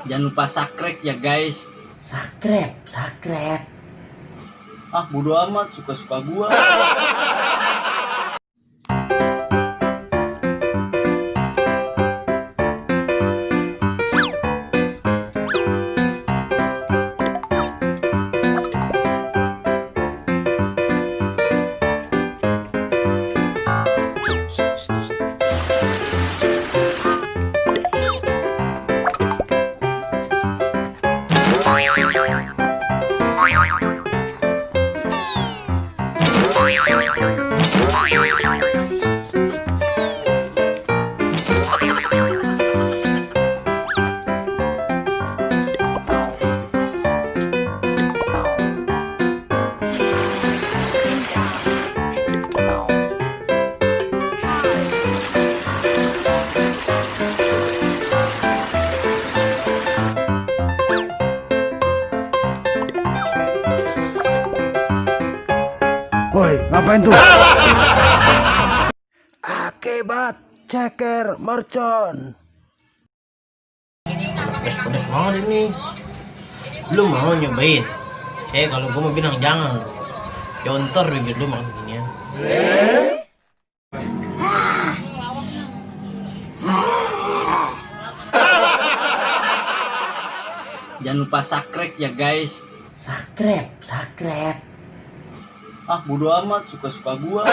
Jangan lupa subscribe ya guys. Subscribe. Ah, bodo amat, suka-suka gua. Woi, ngapain tuh? Akibat ceker mercon. Pedes banget ini. Lu mau nyobain? Kalau gue mau bilang jangan. Contor bibir lu makan seginian. Jangan lupa subscribe ya guys. Subscribe. Ah, bodo amat, suka-suka gua.